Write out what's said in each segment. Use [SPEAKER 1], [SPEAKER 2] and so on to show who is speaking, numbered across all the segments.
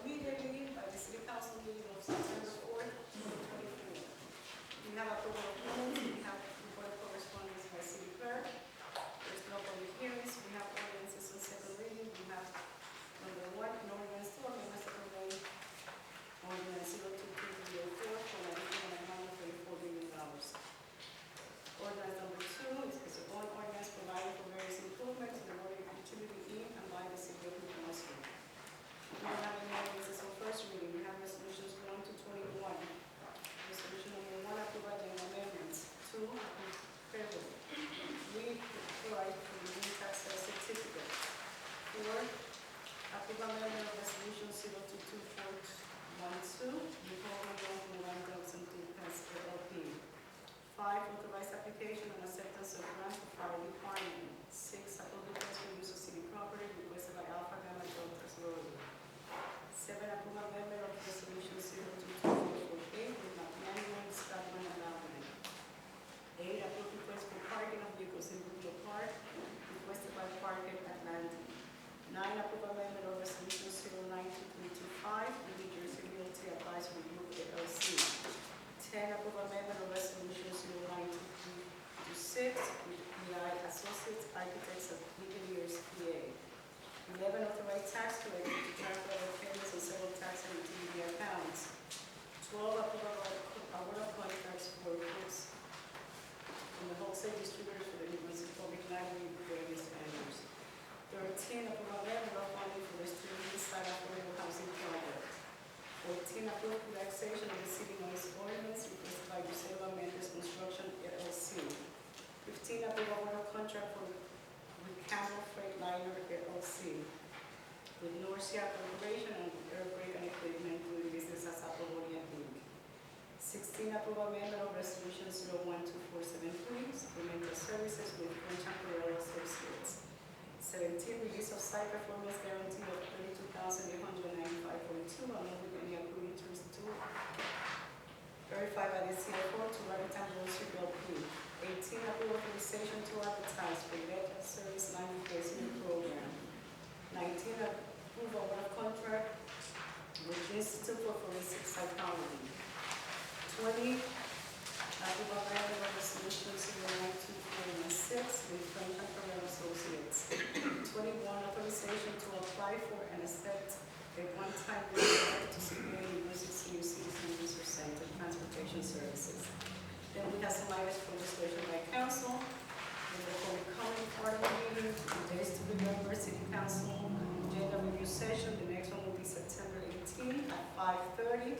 [SPEAKER 1] immediately by the City Council meeting of September 4th, 2024. We have approval of minutes, we have report of correspondence by City Clerk. There's no public hearings, we have ordinances on second reading. We have number 1, an ordinance to amend the second reading, ordinance 02304 for an additional amount of $34 million. Ordinance number 2 is a bond ordinance providing for various improvements to the water utility in and by the City of Brunswick. We don't have any ordinances on first reading. We have resolutions 1 to 21. Resolution number 1, approve agenda amendments. 2, approve payroll. 3, provide for the new tax sale certificate. 4, approve amendment of resolution 0222412, recalling loan from the Land Dogs and Defense LLP. 5, authorize application and acceptance of grant for fire department. 6, approve request for use of city property requested by Alpha Gamma Delta's Road. 7, approve amendment of resolution 02248 with manual Scotland allowment. 8, approve request for parking of vehicles in Brunswick Park requested by Parking Atlantic. 9, approve amendment of resolution 092325 with New Jersey Realty Advisory Group LLC. 10, approve amendment of resolution 092326 with PI Associates Architects of Engineers PA. 11, authorize tax collector to transfer the payments on several tax and utility accounts. 12, approve award of contracts for books from the wholesale distributors for the Brunswick Public Library various vendors. 13, approve amendment of funding for the student side affordable housing project. 14, approve relaxation of the city noise ordinance requested by Giuseppe Mendes Construction LLC. 15, approve award of contract for with Campbell Freightliner LLC with Norcia Corporation and Air Brake and Equipment doing business as Apollonia Inc. 16, approve amendment of resolution 012473 supplemental services with French and Perel Associates. 17, release of site performance guarantee of $32,895.42 along with any accrued interest to verified by the CFO to Raritan Brunswick LP. 18, approve authorization to advertise for debt service line replacement program. 19, approve award of contract with Institute for Forensic Psychology. 20, approve amendment of resolution 092416 with French and Perel Associates. 21, authorization to apply for and accept a one-time grant to secure University Senior Citizen Resource Center transportation services. Then we have some items for discussion by council. In the public comment part of the meeting, the days to remember, City Council agenda review session. The next one will be September 18 at 5:30,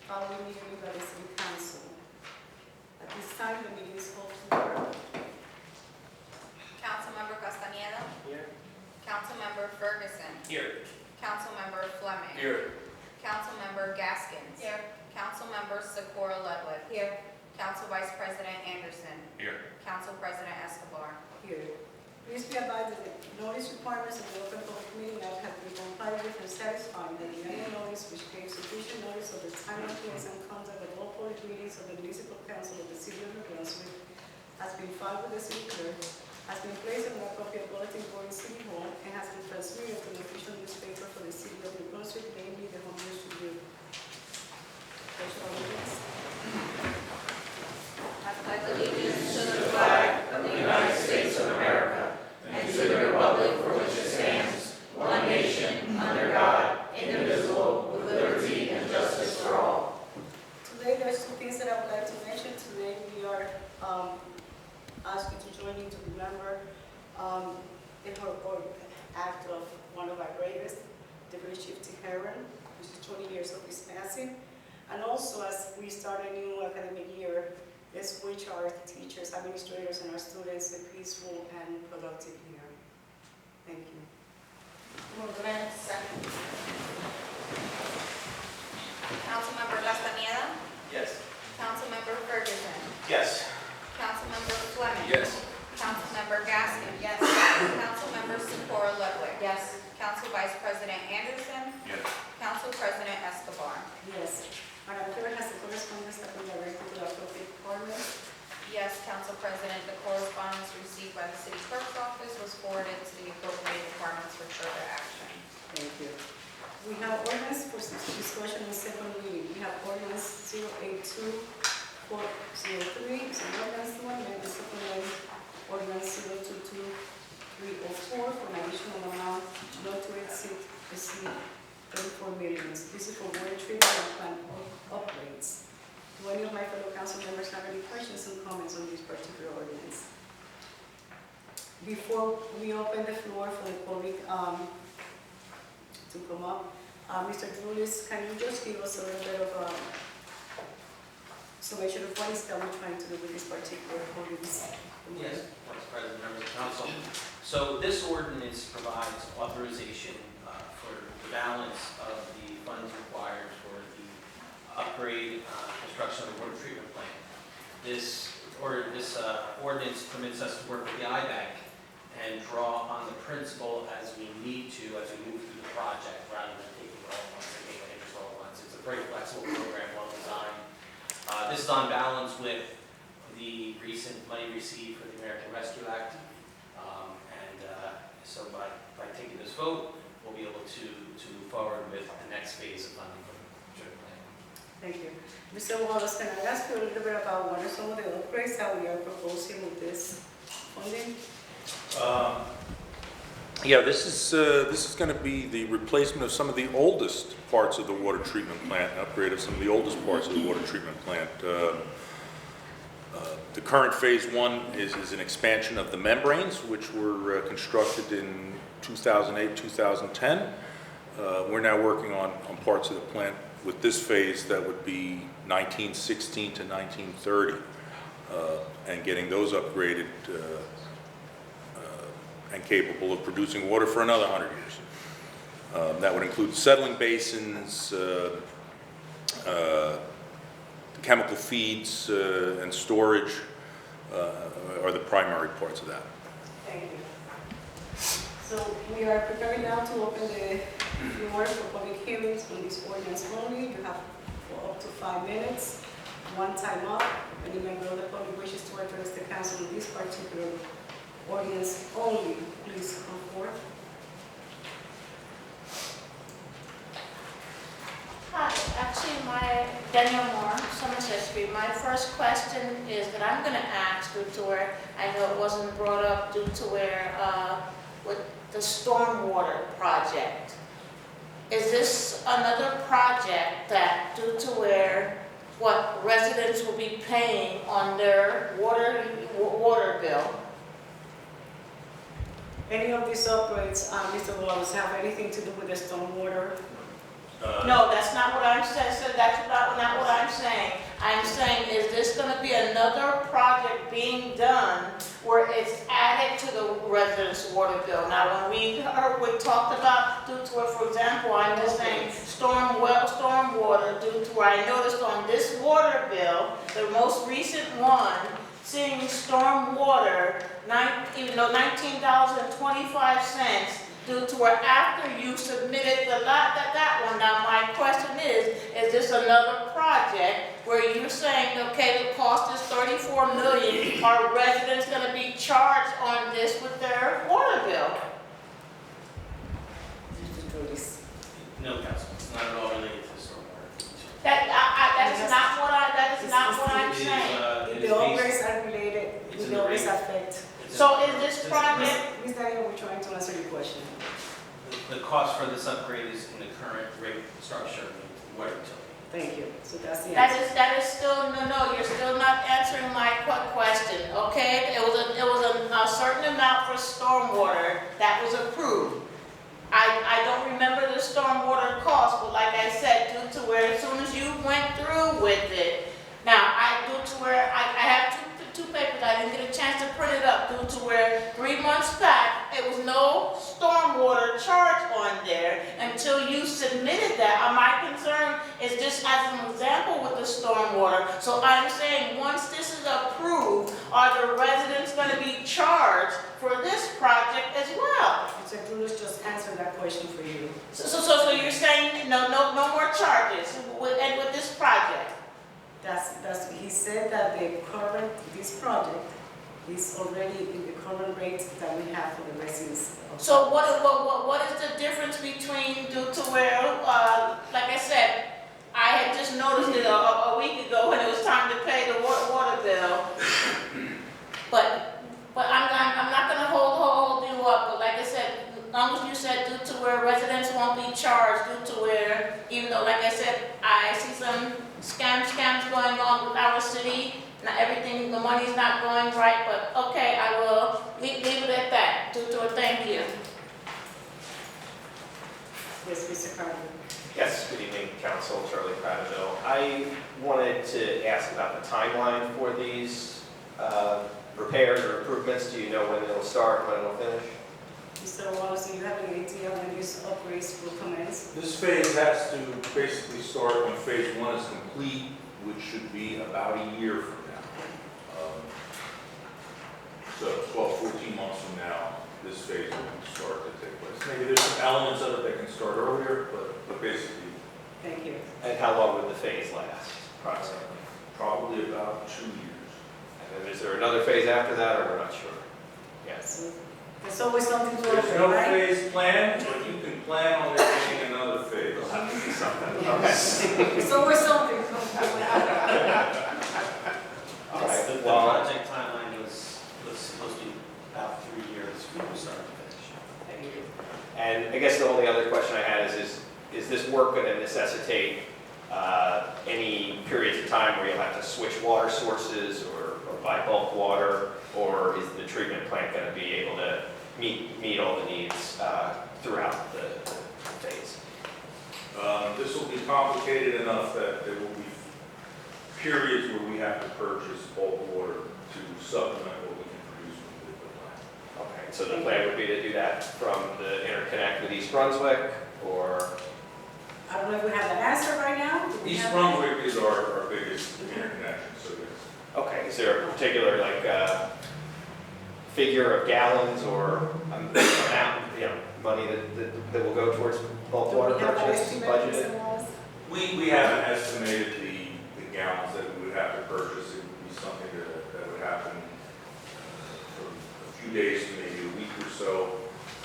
[SPEAKER 1] following meeting by the City Council. At this time, the meeting is called to order.
[SPEAKER 2] Councilmember Castañeda.
[SPEAKER 3] Here.
[SPEAKER 2] Councilmember Ferguson.
[SPEAKER 3] Here.
[SPEAKER 2] Councilmember Fleming.
[SPEAKER 3] Here.
[SPEAKER 2] Councilmember Gaskins.
[SPEAKER 4] Here.
[SPEAKER 2] Councilmember Socorro Ludwig.
[SPEAKER 4] Here.
[SPEAKER 2] Council Vice President Anderson.
[SPEAKER 3] Here.
[SPEAKER 2] Council President Escobar.
[SPEAKER 1] Here. Please be advised that the notice requirements of the Open Public Meeting Act have been complied with and satisfied that the annual notice which gave sufficient notice of the time and place and conduct of all public meetings of the Municipal Council of the City of New Brunswick has been filed with the City Clerk, has been placed on an appropriate bulletin board in City Hall, and has been transmitted to the official newspaper for the City of New Brunswick, namely the Home News Tribune.
[SPEAKER 4] I pledge allegiance to the flag of the United States of America and to the republic for which it stands, one nation, under God, indivisible, with liberty and justice for all.
[SPEAKER 1] Today, there's two things that I would like to mention. Today, we are asking to join in to remember in her act of one of our greatest, the great Chief T. Heron, which is 20 years of his passing. And also, as we start a new academic year, let's wish our teachers, administrators, and our students a peaceful and productive year. Thank you.
[SPEAKER 4] Move the minutes. Second.
[SPEAKER 2] Councilmember Castañeda.
[SPEAKER 3] Yes.
[SPEAKER 2] Councilmember Ferguson.
[SPEAKER 3] Yes.
[SPEAKER 2] Councilmember Fleming.
[SPEAKER 3] Yes.
[SPEAKER 2] Councilmember Gaskins.
[SPEAKER 4] Yes.
[SPEAKER 2] Councilmember Socorro Ludwig.
[SPEAKER 4] Yes.
[SPEAKER 2] Council Vice President Anderson.
[SPEAKER 3] Yes.
[SPEAKER 2] Council President Escobar.
[SPEAKER 1] Yes. Madam Clerk, has the correspondence that been directed to the appropriate department?
[SPEAKER 2] Yes, Council President, the correspondence received by the City Clerk's office was forwarded to the appropriate departments for further action.
[SPEAKER 1] Thank you. We have ordinance 02-403, it's an ordinance to amend and supplement ordinance 022304 for an additional amount not to exceed 34 million. This is for water treatment and plant upgrades. Do any of my fellow council members have any questions and comments on this particular ordinance? Before we open the floor for the public to come up, Mr. Drulis, can you just give us a little bit of summation of what is that we're trying to do with this particular ordinance?
[SPEAKER 3] Yes, Vice President, members of council. So this ordinance provides authorization for the balance of the funds required for the upgrade, construction of the water treatment plant. This ordinance permits us to work with the IBAC and draw on the principal as we need to as we move through the project rather than taking it all at once and taking interest all at once. It's a very flexible program, well designed. This is on balance with the recent money received for the American Rescue Act. So by taking this vote, we'll be able to move forward with the next phase of funding for the treatment plant.
[SPEAKER 1] Thank you. Mr. Wallace, can I ask you a little bit about what are some of the upgrades that we are proposing with this funding?
[SPEAKER 5] Yeah, this is going to be the replacement of some of the oldest parts of the water treatment plant, upgrade of some of the oldest parts of the water treatment plant. The current phase one is an expansion of the membranes, which were constructed in 2008, 2010. We're now working on parts of the plant with this phase that would be 1916 to 1930, and getting those upgraded and capable of producing water for another 100 years. That would include settling basins, chemical feeds, and storage are the primary parts of that.
[SPEAKER 1] Thank you. So we are preparing now to open the floor for public hearings on this ordinance only. You have for up to 5 minutes, one time up. Any member of the public wishes to address the council on this particular ordinance only, please come forth.
[SPEAKER 6] Hi, actually, Daniel Moore, Somerset Street. My first question is that I'm going to ask due to where, I know it wasn't brought up due to where, with the stormwater project. Is this another project that due to where, what residents will be paying on their water bill?
[SPEAKER 1] Any of these upgrades, Mr. Wallace, have anything to do with the stormwater?
[SPEAKER 6] No, that's not what I'm saying. That's not what I'm saying. I'm saying, is this going to be another project being done where it's added to the residents' water bill? Now, when we talked about due to it, for example, I'm just saying stormwater due to where I noticed on this water bill, the most recent one, seeing stormwater, $19.25. Due to where after you submitted that one. Now my question is this another project where you're saying, okay, the cost is $34 million, are residents going to be charged on this with their water bill?
[SPEAKER 3] No, Council, it's not at all related to the stormwater.
[SPEAKER 6] That is not what I'm saying.
[SPEAKER 1] The upgrades are related, the upgrades affect.
[SPEAKER 6] So is this project?
[SPEAKER 1] Ms. Daniel, we're trying to answer your question.
[SPEAKER 3] The cost for this upgrade is in the current rate structure of the water utility.
[SPEAKER 1] Thank you. So that's the answer.
[SPEAKER 6] That is still, no, you're still not answering my question, okay? It was a certain amount for stormwater that was approved. I don't remember the stormwater cost, but like I said, due to where as soon as you went through with it, now I have two papers, I didn't get a chance to print it up, due to where 3 months back, it was no stormwater charge on there until you submitted that. My concern is just as an example with the stormwater. So I'm saying once this is approved, are the residents going to be charged for this project as well?
[SPEAKER 1] Mr. Bruce just answered that question for you.
[SPEAKER 6] So you're saying no more charges with this project?
[SPEAKER 1] He said that this project is already in the current rates that we have for the residents.
[SPEAKER 6] So what is the difference between due to where, like I said, I had just noticed it a week ago when it was time to pay the water bill. But I'm not gonna hold you up, but like I said, as long as you said due to where residents won't be charged, due to where, even though, like I said, I see some scams going on with our city, not everything, the money's not going right, but okay, I will leave it at that, due to a thank you.
[SPEAKER 1] Yes, Mr. Carter.
[SPEAKER 7] Yes, good evening, Council, Charlie Prattville. I wanted to ask about the timeline for these repairs or improvements. Do you know when they'll start, when it'll finish?
[SPEAKER 1] Mr. Wallace, do you have any idea when these upgrades will commence?
[SPEAKER 5] This phase has to basically start when phase 1 is complete, which should be about a year from now. So 12, 14 months from now, this phase will start to take place. Maybe there's some elements of it that can start earlier, but basically,
[SPEAKER 1] Thank you.
[SPEAKER 7] And how long would the phase last, approximately?
[SPEAKER 5] probably about 2 years.
[SPEAKER 7] And then is there another phase after that, or we're not sure? Yes.
[SPEAKER 1] So, there's always something to
[SPEAKER 5] There's
[SPEAKER 1] offer,
[SPEAKER 5] no
[SPEAKER 1] right?
[SPEAKER 5] phase plan, but you can plan on there being another phase.
[SPEAKER 7] It'll have to be something. Okay.
[SPEAKER 1] There's always something.
[SPEAKER 7] All right.
[SPEAKER 3] The
[SPEAKER 7] Well,
[SPEAKER 3] project timeline was supposed to be about 3 years from start to finish.
[SPEAKER 7] thank you. And I guess the only other question I had is this work going to necessitate any periods of time where you'll have to switch water sources or buy bulk water, or is the treatment plant going to be able to meet all the needs throughout the phase?
[SPEAKER 5] This will be complicated enough that there will be periods where we have to purchase bulk water to supplement what we can produce from the plant.
[SPEAKER 7] Okay, so the plan would be to do that from the interconnect with East Brunswick, or?
[SPEAKER 1] I don't know if we have that answer right now. Do we
[SPEAKER 5] East
[SPEAKER 1] have
[SPEAKER 5] Brunswick is our biggest interconnection, so yes.
[SPEAKER 7] Okay, is there a particular, like, figure of gallons or amount, money that will go towards bulk
[SPEAKER 1] Do
[SPEAKER 7] water
[SPEAKER 1] we have an
[SPEAKER 7] purchase
[SPEAKER 1] estimate,
[SPEAKER 7] budgeted?
[SPEAKER 1] Mr. Wallace?
[SPEAKER 5] We haven't estimated the gallons that we would have to purchase. It would be something that would happen from a few days to maybe a week or so,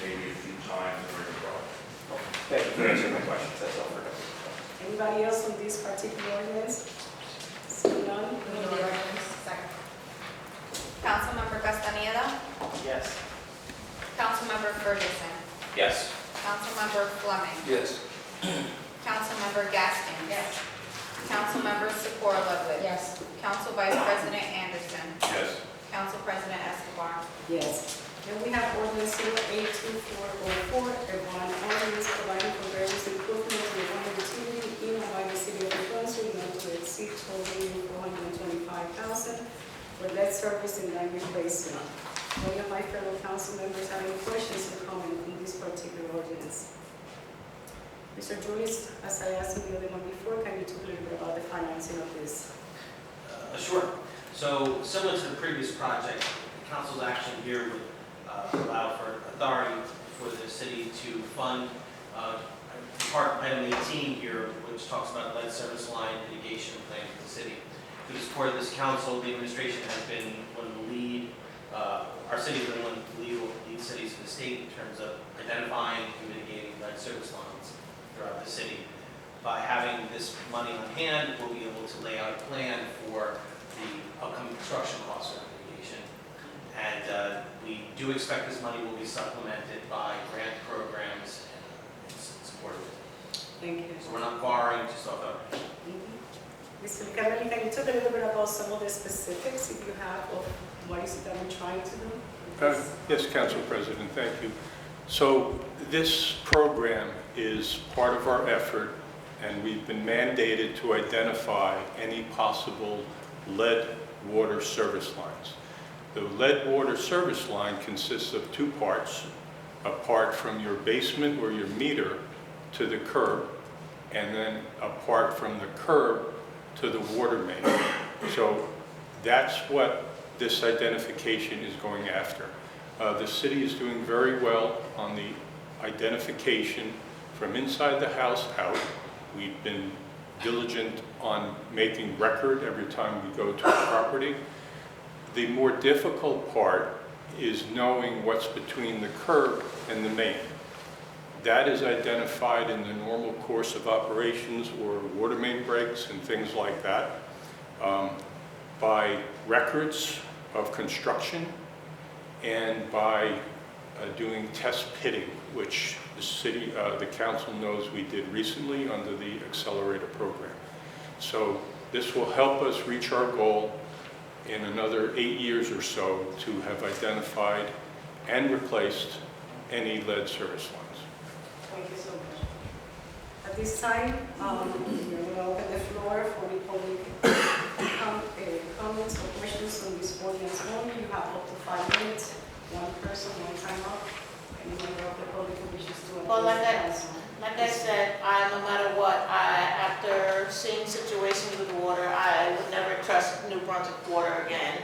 [SPEAKER 5] maybe a few times during the project.
[SPEAKER 7] Thank you for answering my questions, that's all for now.
[SPEAKER 1] Anybody else on this particular ordinance? Seeing none?
[SPEAKER 2] Move the ordinance. Second. Councilmember Castaneda.
[SPEAKER 7] Yes.
[SPEAKER 2] Councilmember Ferguson.
[SPEAKER 7] Yes.
[SPEAKER 2] Councilmember Fleming.
[SPEAKER 5] Yes.
[SPEAKER 2] Councilmember Gaskin.
[SPEAKER 6] Yes.
[SPEAKER 2] Councilmember Secor Ludwig.
[SPEAKER 6] Yes.
[SPEAKER 2] Council Vice President Anderson.
[SPEAKER 5] Yes.
[SPEAKER 2] Council President Escobar.
[SPEAKER 1] Yes. Then we have ordinance 082404, a bond ordinance providing for various improvements in the water utility in and by the city of Brunswick, not to exceed $12,425,000 for lead service and line replacement. Do any of my fellow council members have any questions or comments on this particular ordinance? Mr. Joyce, as I asked the other one before, can you talk a little bit about the financing of this?
[SPEAKER 3] Sure. So similar to the previous project, the council's action here would allow for authority for the city to fund part item 18 here, which talks about lead service line mitigation plan for the city. Through the support of this council, the administration has been one of the lead, our city has been one of the lead cities in the state in terms of identifying and mitigating lead service lines throughout the city. By having this money on hand, we'll be able to lay out a plan for the upcoming construction costs of mitigation. And we do expect this money will be supplemented by grant programs and support of it.
[SPEAKER 1] Thank you.
[SPEAKER 3] So we're not borrowing just off our.
[SPEAKER 1] Mr. Cavalli, can you talk a little bit about some of the specifics, if you have, of what is it that we're trying to do?
[SPEAKER 8] Yes, Council President, thank you. So this program is part of our effort, and we've been mandated to identify any possible lead water service lines. The lead water service line consists of two parts, a part from your basement or your meter to the curb, and then a part from the curb to the water main. So that's what this identification is going after. The city is doing very well on the identification from inside the house out. We've been diligent on making record every time we go to a property. The more difficult part is knowing what's between the curb and the main. that is identified in the normal course of operations or water main breaks and things like that, by records of construction and by doing test pitting, which the council knows we did recently under the accelerator program. So this will help us reach our goal in another 8 years or so to have identified and replaced any lead service lines.
[SPEAKER 1] Thank you so much. At this time, we will open the floor for the public comments or questions on this ordinance only. You have up to 5 minutes, one person, one time up. Any member of the public who wishes to
[SPEAKER 6] Well,
[SPEAKER 1] address the council.
[SPEAKER 6] like I said, no matter what, after seeing situations with water, I would never trust New Brunswick water again.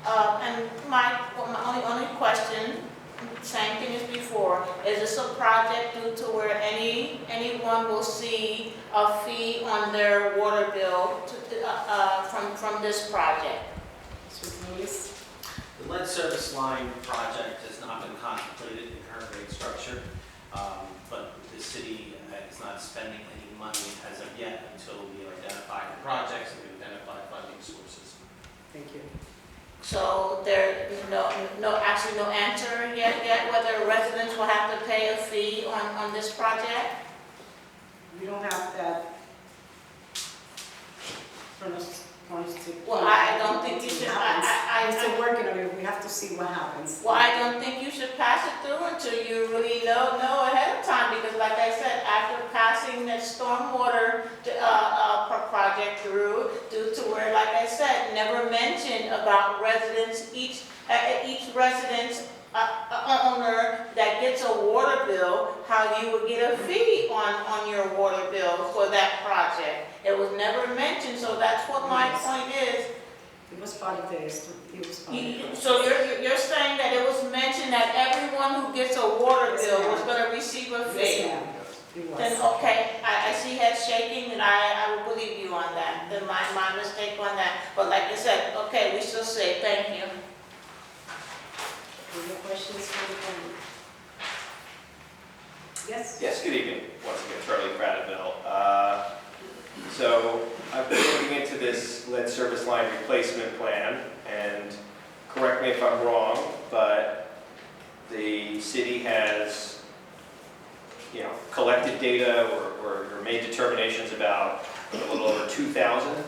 [SPEAKER 6] And my only question, same thing as before, is this a project due to where anyone will see a fee on their water bill from this project?
[SPEAKER 1] Mr. Lewis?
[SPEAKER 3] The lead service line project has not been contemplated in current rate structure, but the city is not spending any money as of yet until we identify the projects and we identify funding sources.
[SPEAKER 1] Thank you.
[SPEAKER 6] So there, actually no answer yet whether residents will have to pay a fee on this project?
[SPEAKER 1] We don't have that from us.
[SPEAKER 6] Well, I don't think you should,
[SPEAKER 1] I'm still working on it, we have to see what happens.
[SPEAKER 6] well, I don't think you should pass it through until you really know ahead of time, because like I said, after passing the stormwater project through, due to where, like I said, never mentioned about residents, each resident's owner that gets a water bill, how you would get a fee on your water bill for that project. It was never mentioned, so that's what my point is.
[SPEAKER 1] It was part of this, it was part of it.
[SPEAKER 6] So you're saying that it was mentioned that everyone who gets a water bill was gonna receive a fee?
[SPEAKER 1] Yes, ma'am, it was.
[SPEAKER 6] Then, okay, I see head shaking, and I will believe you on that, then my mistake on that. But like I said, okay, we shall say thank you.
[SPEAKER 1] Any questions for the board? Yes?
[SPEAKER 7] Yes, good evening. Once again, Charlie Cradaville. So I've been looking into this lead service line replacement plan, and correct me if I'm wrong, but the city has, collected data or made determinations about a little over 2,000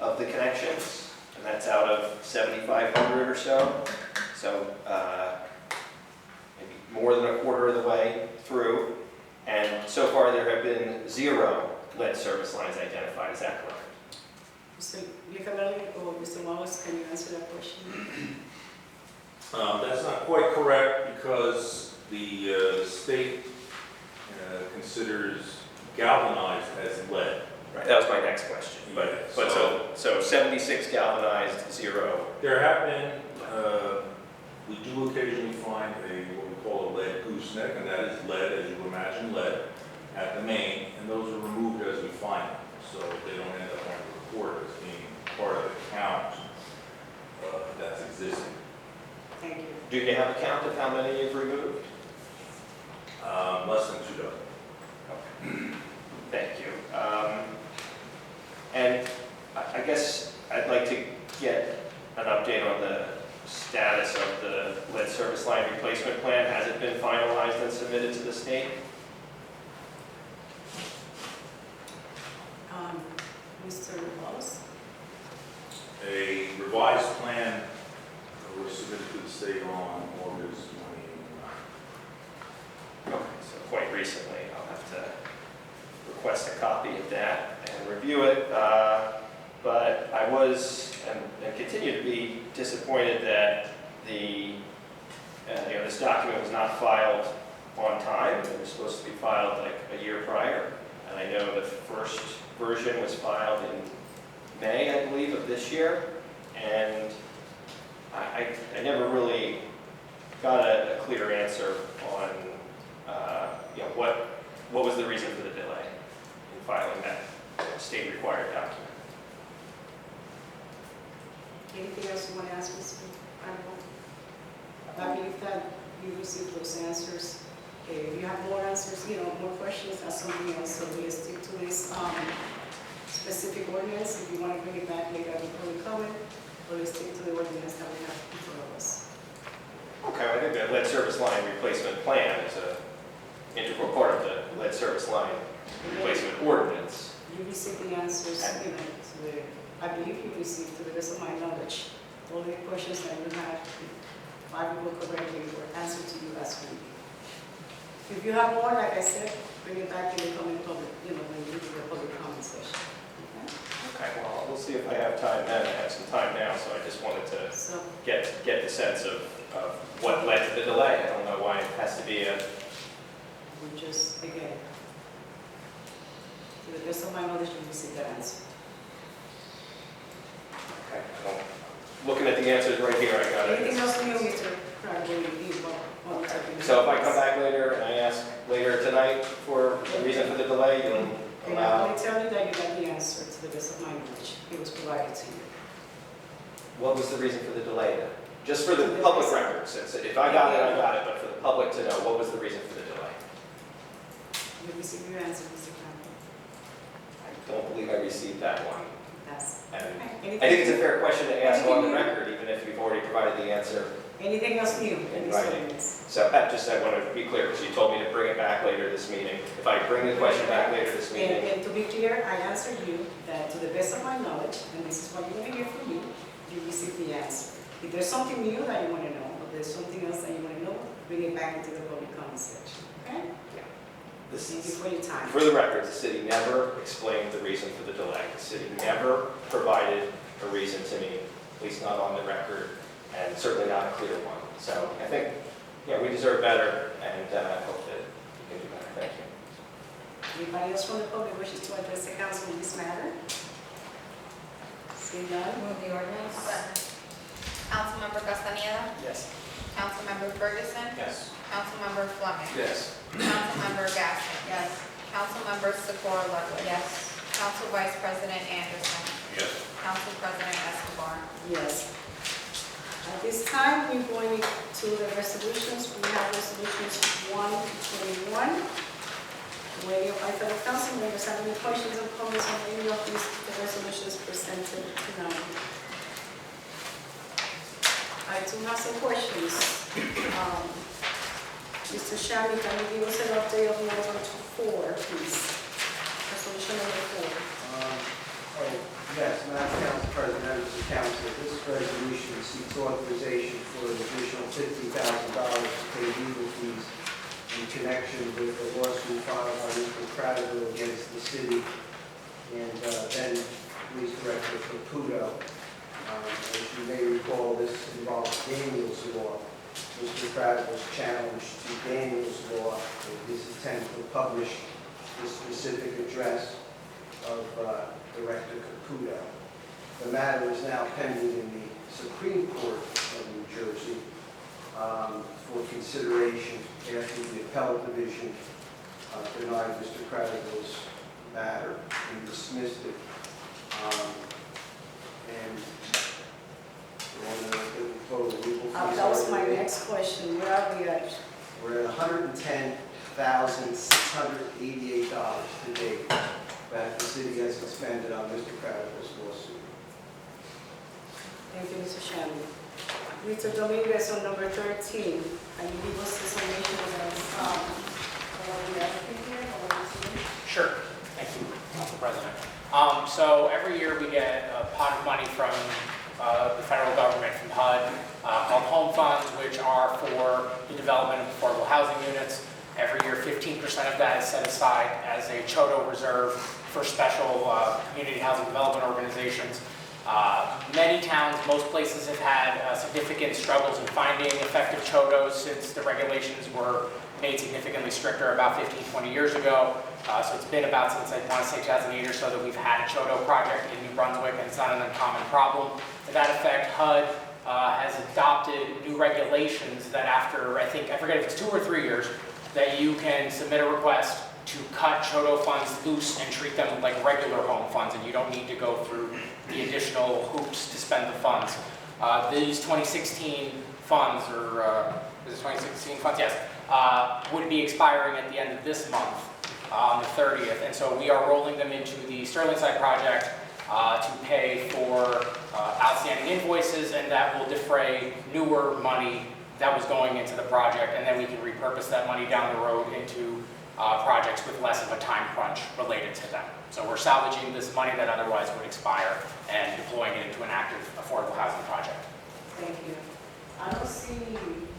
[SPEAKER 7] of the connections, and that's out of 7,500 or so. So maybe more than a quarter of the way through, and so far there have been 0 lead service lines identified. Is that correct?
[SPEAKER 1] Mr. Liccarelli or Mr. Wallace, can you answer that question?
[SPEAKER 5] That's not quite correct because the state considers galvanized as lead.
[SPEAKER 7] Right, that was my next question. But so 76 galvanized, 0.
[SPEAKER 5] There have been, we do occasionally find what we call a lead gooseneck, and that is lead, as you imagine lead, at the main, and those are removed as we find them, so they don't end up on the report as being part of the count that's existing.
[SPEAKER 1] Thank you.
[SPEAKER 7] Do you have a count of how many you've removed?
[SPEAKER 5] Less than 2 dozen.
[SPEAKER 7] Thank you. And I guess I'd like to get an update on the status of the lead service line replacement plan. Has it been finalized and submitted to the state?
[SPEAKER 1] Mr. Wallace?
[SPEAKER 5] A revised plan was submitted to the state on August 29th.
[SPEAKER 7] Okay, so quite recently. I'll have to request a copy of that and review it. But I was and continue to be disappointed that this document was not filed on time. It was supposed to be filed like a year prior. And I know the first version was filed in May, I believe, of this year. And I never really got a clear answer on what was the reason for the delay in filing that state required document.
[SPEAKER 1] Anything else you want to ask, Mr. Arnold? I believe that you received those answers. You you have more answers, more questions, that's something else. So we stick to this specific ordinance. If you want to bring it back later, we probably cover it, but we stick to the ordinance that we have in front of us.
[SPEAKER 7] Okay, well, I think the lead service line replacement plan is an integral part of the lead service line replacement ordinance.
[SPEAKER 1] You received the answers, I believe you received, to the best of my knowledge, all the questions that you had, if I recall correctly, were answered to you last week. If you have more, like I said, bring it back in the coming public, when you do the public comment session.
[SPEAKER 7] Okay, well, we'll see if I have time then. I have some time now, so I just wanted to
[SPEAKER 1] So,
[SPEAKER 7] get the sense of what led to the delay. I don't know why it has to be a,
[SPEAKER 1] we just, again, to the best of my knowledge, you received that answer.
[SPEAKER 7] okay, well, looking at the answers right here, I got it.
[SPEAKER 1] Anything else new, Mr. Crowder, you want to take?
[SPEAKER 7] So if I come back later and I ask later tonight for the reason for the delay, you'll
[SPEAKER 1] And I
[SPEAKER 7] allow,
[SPEAKER 1] will tell you that you got the answer to the best of my knowledge. It was provided to you.
[SPEAKER 7] what was the reason for the delay then? Just for the public record, since if I got it, but for the public to know, what was the reason for the delay?
[SPEAKER 1] You received your answer, Mr. Crowder.
[SPEAKER 7] I don't believe I received that one.
[SPEAKER 1] That's.
[SPEAKER 7] And
[SPEAKER 1] Anything
[SPEAKER 7] I think it's a fair question to ask on the
[SPEAKER 1] Anything new?
[SPEAKER 7] record, even if you've already provided the answer.
[SPEAKER 1] Anything else new in this
[SPEAKER 7] Right.
[SPEAKER 1] ordinance?
[SPEAKER 7] So I want to be clear, because you told me to bring it back later this meeting. If I bring the question back later this meeting,
[SPEAKER 1] And to be clear, I answered you that to the best of my knowledge, and this is what you want to hear from me, you received the answer. If there's something new that you want to know, or there's something else that you want to know, bring it back into the public comment section, okay?
[SPEAKER 7] this
[SPEAKER 1] Thank you
[SPEAKER 7] is,
[SPEAKER 1] for your time.
[SPEAKER 7] for the record, the city never explained the reason for the delay. The city never provided a reason to me, at least not on the record, and certainly not a clear one. So I think, we deserve better, and I hope that we can do better. Thank you.
[SPEAKER 1] Anybody else from the public wishes to address the council in this matter? Seeing none?
[SPEAKER 2] Move the ordinance. Councilmember Castaneda.
[SPEAKER 3] Yes.
[SPEAKER 2] Councilmember Ferguson.
[SPEAKER 3] Yes.
[SPEAKER 2] Councilmember Fleming.
[SPEAKER 3] Yes.
[SPEAKER 2] Councilmember Gaston.
[SPEAKER 6] Yes.
[SPEAKER 2] Councilmember Sikora Ludwig.
[SPEAKER 6] Yes.
[SPEAKER 2] Council Vice President Anderson.
[SPEAKER 5] Yes.
[SPEAKER 2] Council President Escobar.
[SPEAKER 1] Yes. At this time, we're going to the resolutions. We have resolutions 1 to 21. Do any of my fellow council members have any questions or comments on any of these resolutions presented tonight? I do have some questions. Mr. Shammy, can you give us an update of number 4, please? Resolution number 4.
[SPEAKER 9] Yes, Madam Council President, members of council, this resolution seeks authorization for an additional $50,000 to pay legal fees in connection with the lawsuit filed by Mr. Cradaville against the city and then Police Director Caputo. As you may recall, this involves Daniel's Law. Mr. Cradaville's challenge to Daniel's Law and his attempt to publish the specific address of Director Caputo. The matter is now pending in the Supreme Court of New Jersey for consideration after the appellate division denied Mr. Cradaville's matter and dismissed it. And total legal fees.
[SPEAKER 1] That was my next question. Where are we at?
[SPEAKER 9] We're at $110,688 to date that the city has expended on Mr. Cradaville's lawsuit.
[SPEAKER 1] Thank you, Mr. Shammy. Mr. Dominguez on number 13. Can you give us information about the applicant here?
[SPEAKER 10] Sure. Thank you, Council President. So every year we get a pot of money from the federal government, from HUD, called home funds, which are for the development of affordable housing units. Every year, 15% of that is set aside as a CHODO reserve for special community housing development organizations. Many towns, most places have had significant struggles in finding effective CHODOs since the regulations were made significantly stricter about 15, 20 years ago. So it's been about since I want to say 2008 or so that we've had a CHODO project in New Brunswick, and it's not an uncommon problem. To that effect, HUD has adopted new regulations that after, I forget if it's 2 or 3 years, that you can submit a request to cut CHODO funds loose and treat them like regular home funds, and you don't need to go through the additional hoops to spend the funds. These 2016 funds, or is it 2016 funds? Yes. would be expiring at the end of this month, on the 30th. And so we are rolling them into the Sterling Side project to pay for outstanding invoices, and that will defray newer money that was going into the project, and then we can repurpose that money down the road into projects with less of a time crunch related to them. So we're salvaging this money that otherwise would expire and deploying it into an active affordable housing project.
[SPEAKER 1] Thank you. I don't see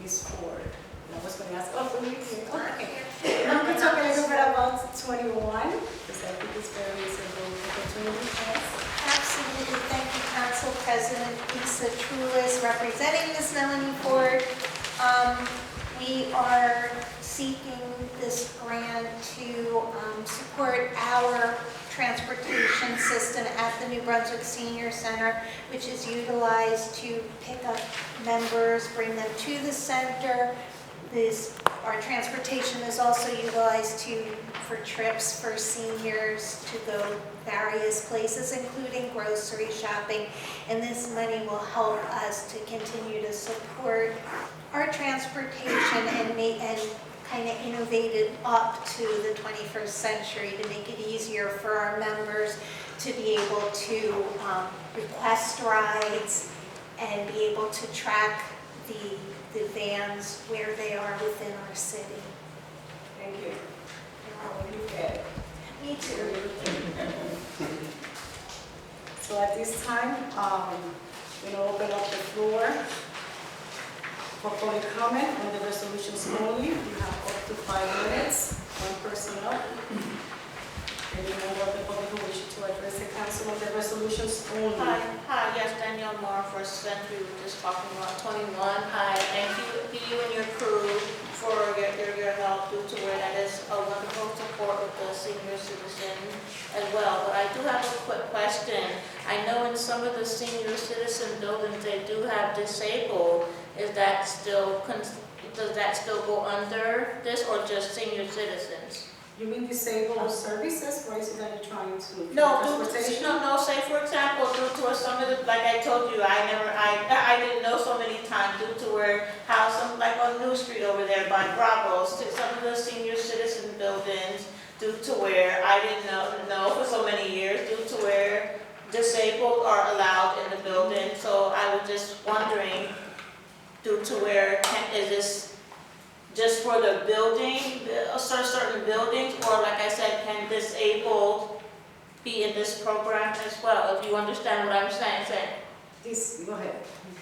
[SPEAKER 1] Ms. Ford. I was going to ask, oh, you here. Okay. I'm going to talk a little bit about 21, because I think it's very reasonable opportunity.
[SPEAKER 11] Absolutely. Thank you, Council President Lisa Trulis, representing Ms. Melanie Ford. We are seeking this grant to support our transportation system at the New Brunswick Senior Center, which is utilized to pick up members, bring them to the center. Our transportation is also utilized for trips for seniors to go various places, including grocery shopping. And this money will help us to continue to support our transportation and kind of innovate it up to the 21st century to make it easier for our members to be able to request rides and be able to track the vans where they are within our city.
[SPEAKER 1] Thank you. Okay.
[SPEAKER 11] Me too.
[SPEAKER 1] So at this time, we're going to open up the floor for public comment on the resolutions only. You have up to 5 minutes, one person up. Any member of the public who wishes to address the council on the resolutions only.
[SPEAKER 6] Hi, yes, Danielle Moore, First Century, we're just talking about 21. Hi, thank you and your crew for your help due to where that is a wonderful support with the senior citizens as well. But I do have a quick question. I know in some of the senior citizen buildings, they do have disabled. Does that still go under this, or just senior citizens?
[SPEAKER 1] You mean disabled services? What is it that you're trying to?
[SPEAKER 6] No,
[SPEAKER 1] Transportation?
[SPEAKER 6] no, say for example, due to some of the, like I told you, I didn't know so many times due to where, how some, like on New Street over there by Bravos, to some of the senior citizen buildings, due to where I didn't know for so many years, due to where disabled are allowed in the building. So I was just wondering, due to where, is this just for the building, certain buildings, or like I said, can disabled be in this program as well, if you understand what I'm saying?
[SPEAKER 1] This, go ahead.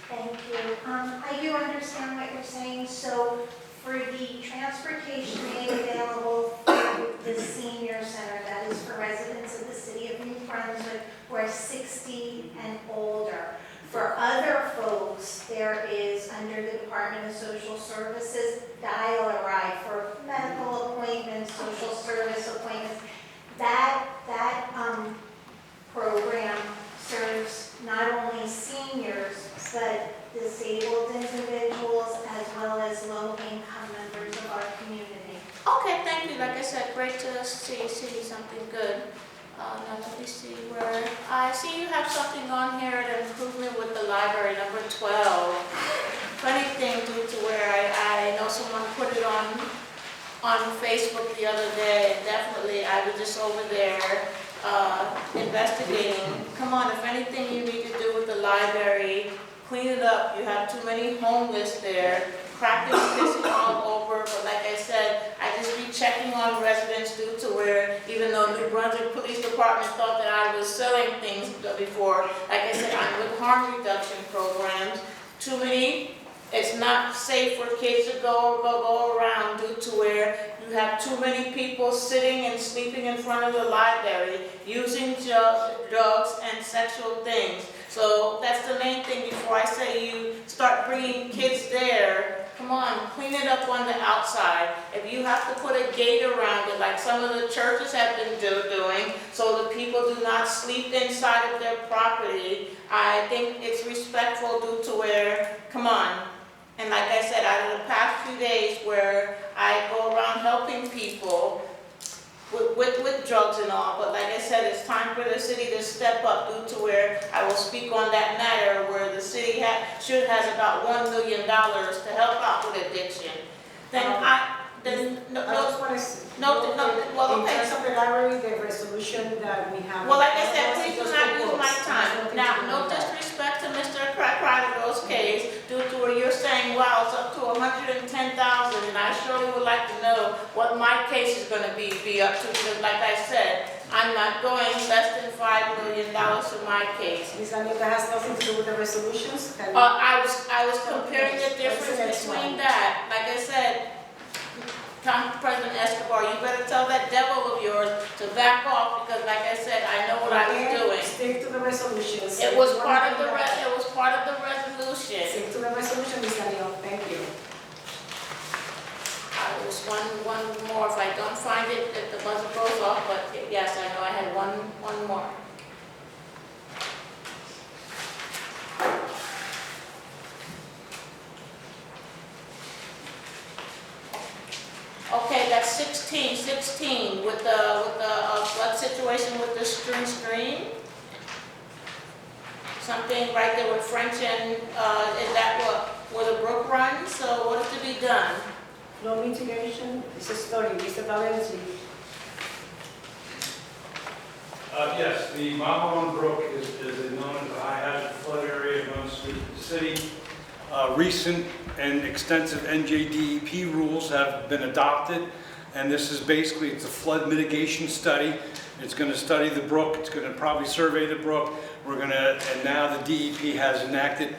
[SPEAKER 11] Thank you. I do understand what you're saying. So for the transportation made available for the senior center, that is for residents of the city of New Brunswick who are 60 and older. For other folks, there is, under the Department of Social Services, Dial-A-Ride for medical appointments, social service appointments. That program serves not only seniors, but disabled individuals as well as low-income members of our community.
[SPEAKER 6] Okay, thank you. Like I said, great to see something good. Now let me see where, I see you have something on here, the improvement with the library, number 12. Funny thing due to where I know someone put it on Facebook the other day, and definitely I was just over there investigating. Come on, if anything you need to do with the library, clean it up. You have too many homeless there, cracking and pissing all over. But like I said, I just be checking on residents due to where, even though New Brunswick Police Department thought that I was selling things before, like I said, I'm with harm reduction programs. Too many, it's not safe for kids to go around due to where you have too many people sitting and sleeping in front of the library, using drugs and sexual things. So that's the main thing before I say you start bringing kids there. Come on, clean it up on the outside. If you have to put a gate around it, like some of the churches have been doing, so the people do not sleep inside of their property, I think it's respectful due to where, come on. And like I said, out of the past few days where I go around helping people with drugs and all, but like I said, it's time for the city to step up due to where I will speak on that matter where the city has about $1 million to help out with addiction. Then then, no,
[SPEAKER 1] I just want to.
[SPEAKER 6] well,
[SPEAKER 1] In
[SPEAKER 6] okay.
[SPEAKER 1] terms of the library, the resolution that we have.
[SPEAKER 6] Well, like I said, please do
[SPEAKER 1] Just
[SPEAKER 6] not
[SPEAKER 1] for
[SPEAKER 6] use my
[SPEAKER 1] books.
[SPEAKER 6] time.
[SPEAKER 1] There's nothing
[SPEAKER 6] Now,
[SPEAKER 1] to do
[SPEAKER 6] no
[SPEAKER 1] with that.
[SPEAKER 6] disrespect to Mr. Cronigo's case, due to where you're saying, wow, it's up to 110,000, and I surely would like to know what my case is gonna be up to, because like I said, I'm not going less than $5 million for my case.
[SPEAKER 1] Ms. Daniel, that has nothing to do with the resolutions? Can-
[SPEAKER 6] I was comparing the
[SPEAKER 1] What's the
[SPEAKER 6] difference
[SPEAKER 1] next
[SPEAKER 6] between
[SPEAKER 1] one?
[SPEAKER 6] that, like I said, Council President Escobar, you better tell that devil of yours to back off, because like I said, I know what I was
[SPEAKER 1] Again,
[SPEAKER 6] doing.
[SPEAKER 1] Stick to the resolutions.
[SPEAKER 6] It was
[SPEAKER 1] If you
[SPEAKER 6] part
[SPEAKER 1] wanna
[SPEAKER 6] of the,
[SPEAKER 1] do that,
[SPEAKER 6] it was part of the resolution.
[SPEAKER 1] Stick to the resolution, Ms. Daniel, thank you.
[SPEAKER 6] I was one more, if I don't find it, if the buzzer goes off, but yes, I know I had one more. Okay, that's 16 with the flood situation with the stream. Something right there with French and, is that where the brook runs? So what is to be done?
[SPEAKER 1] No mitigation, it's a story, Mr. Valenti.
[SPEAKER 12] Yes, the Mama Brook is known as a high hazard flood area in Brunswick City. Recent and extensive NJDEP rules have been adopted, and this is basically, it's a flood mitigation study. It's going to study the brook, it's going to probably survey the brook. And now the DEP has enacted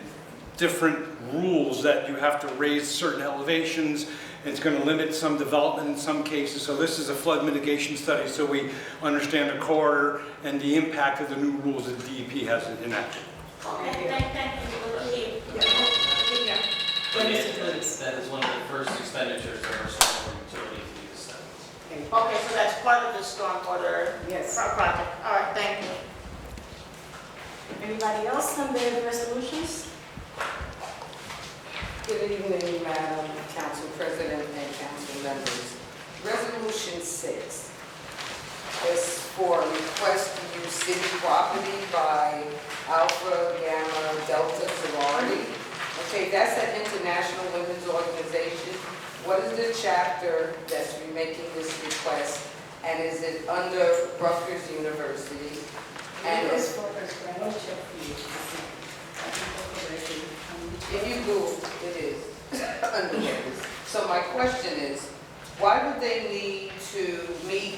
[SPEAKER 12] different rules that you have to raise certain elevations. It's going to limit some development in some cases. So this is a flood mitigation study, so we understand the corridor and the impact of the new rules that DEP has enacted.
[SPEAKER 6] Okay, thank you.
[SPEAKER 3] That is one of the first expenditures of our stormwater utility fee studies.
[SPEAKER 6] Okay, so that's part of the stormwater
[SPEAKER 1] Yes.
[SPEAKER 6] project. All right, thank you.
[SPEAKER 1] Anybody else on the resolutions?
[SPEAKER 13] Good evening, Madam Council President and council members. Resolution 6 is for a request to use city property by Alpha Gamma Delta sorority. Okay, that's an international women's organization. What is the chapter that's making this request? And is it under Rutgers University? And
[SPEAKER 1] It's for Brunswick, check for you.
[SPEAKER 13] if you Google, it is under Rutgers. So my question is, why would they need to meet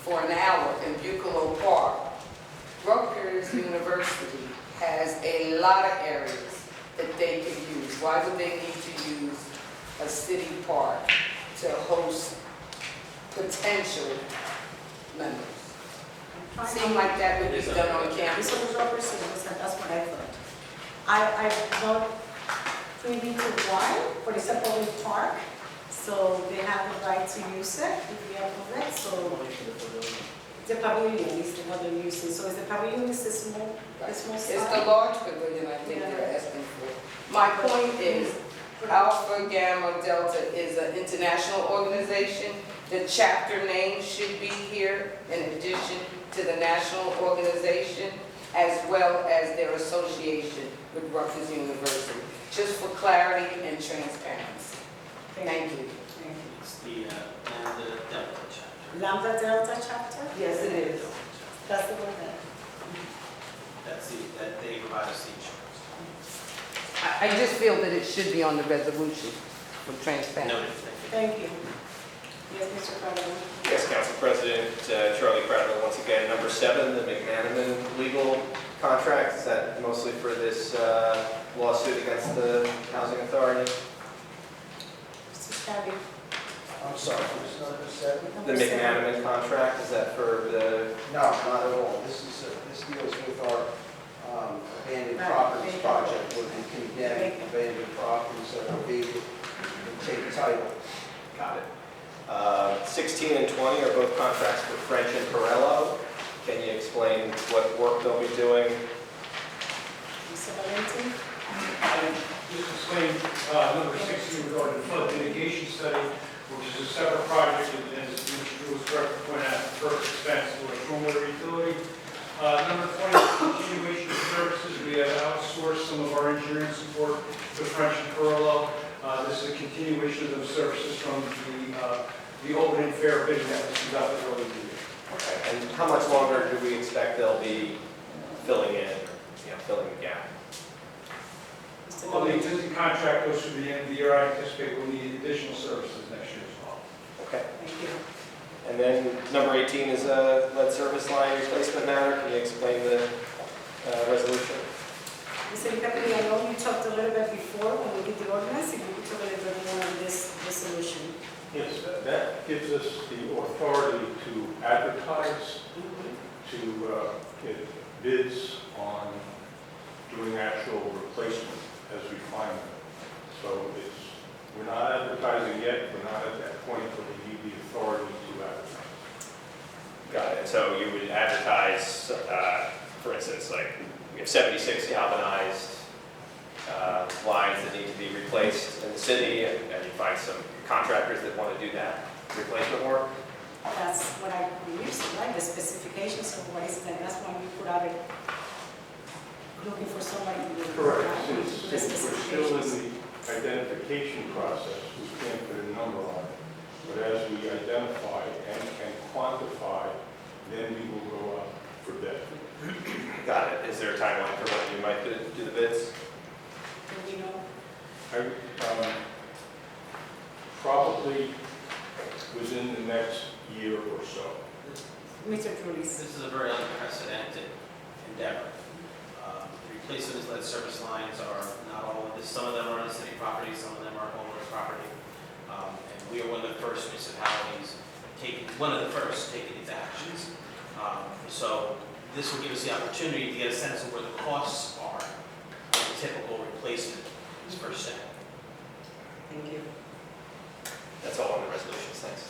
[SPEAKER 13] for an hour in Bucalo Park? Rutgers University has a lot of areas that they could use. Why would they need to use a city park to host potential members? Seemed like that would be done on campus.
[SPEAKER 1] This was represented, that's what I thought. I don't privy to why, but it's a public park, so they have the right to use it if we approve it, so. The pavilion is what they're using, so is the pavilion is a small
[SPEAKER 13] It's the
[SPEAKER 1] size?
[SPEAKER 13] large pavilion I think they're asking for. My point is, Alpha Gamma Delta is an international organization. The chapter name should be here in addition to the national organization, as well as their association with Rutgers University, just for clarity and transparency. Thank you.
[SPEAKER 3] It's the Lambda Delta chapter.
[SPEAKER 1] Lambda Delta chapter?
[SPEAKER 13] Yes, it is.
[SPEAKER 1] That's the one that.
[SPEAKER 3] That they provide us the insurance.
[SPEAKER 13] I just feel that it should be on the resolution for transparency.
[SPEAKER 3] Noted, thank you.
[SPEAKER 1] Thank you. Yes, Mr. President.
[SPEAKER 7] Yes, Council President Charlie Crowder, once again, number 7, the McManaman legal contract. Is that mostly for this lawsuit against the Housing Authority?
[SPEAKER 1] Mr. Shabby.
[SPEAKER 9] I'm sorry, this is number 7?
[SPEAKER 7] The McManaman contract, is that for the,
[SPEAKER 9] No, not at all. This deals with our abandoned properties project, where we condemn abandoned properties that are vacant and take title.
[SPEAKER 7] got it. 16 and 20 are both contracts for French and Perello. Can you explain what work they'll be doing?
[SPEAKER 1] Mr. Valenti.
[SPEAKER 12] I just explained number 16 regarding the flood mitigation study, which is a separate project, and as Mr. Drew was correct to point out, the first expense for a stormwater utility. Number 20 is continuation of services. We have outsourced some of our engineering support to French and Perello. This is a continuation of those services from the the open and fair bidding that was conducted earlier this year.
[SPEAKER 7] Okay, and how much longer do we expect they'll be filling in, filling the gap?
[SPEAKER 1] Mr.
[SPEAKER 12] Well, the
[SPEAKER 1] Bowman.
[SPEAKER 12] existing contract goes through the end of the year. I anticipate we'll need additional services next year as well.
[SPEAKER 7] Okay.
[SPEAKER 1] Thank you.
[SPEAKER 7] And then number 18 is a lead service line replacement matter. Can you explain the resolution?
[SPEAKER 1] Mr. Capelli, I know you talked a little bit before when we did the ordinance, if you could talk a little bit more on this resolution.
[SPEAKER 8] Yes, that gives us the authority to advertise, to get bids on doing actual replacement as we find them. So we're not advertising yet, we're not at that point, but we need the authority to advertise.
[SPEAKER 7] Got it. So you would advertise, for instance, like we have 76 galvanized lines that need to be replaced in the city, and you find some contractors that want to do that replacement work.
[SPEAKER 1] That's what I believe, so, right, the specifications of what is that, that's why we put out it, looking for somebody to do it.
[SPEAKER 8] Correct.
[SPEAKER 1] Right?
[SPEAKER 8] Since
[SPEAKER 1] The
[SPEAKER 8] we're still in
[SPEAKER 1] specifications.
[SPEAKER 8] the identification process, we can't put a number on it. But as we identify and can quantify, then we will go up for bid.
[SPEAKER 7] Got it. Is there a timeline for when you might do the bids?
[SPEAKER 1] Do we know?
[SPEAKER 8] Probably within the next year or so.
[SPEAKER 1] Mr. Trulis.
[SPEAKER 3] This is a very unprecedented endeavor. Replacement of lead service lines are not all of this. Some of them are on city property, some of them are homeowners' property. And we are one of the first municipalities taking these actions. So this will give us the opportunity to get a sense of where the costs are of a typical replacement per se.
[SPEAKER 1] Thank you.
[SPEAKER 7] That's all on the resolutions. Thanks.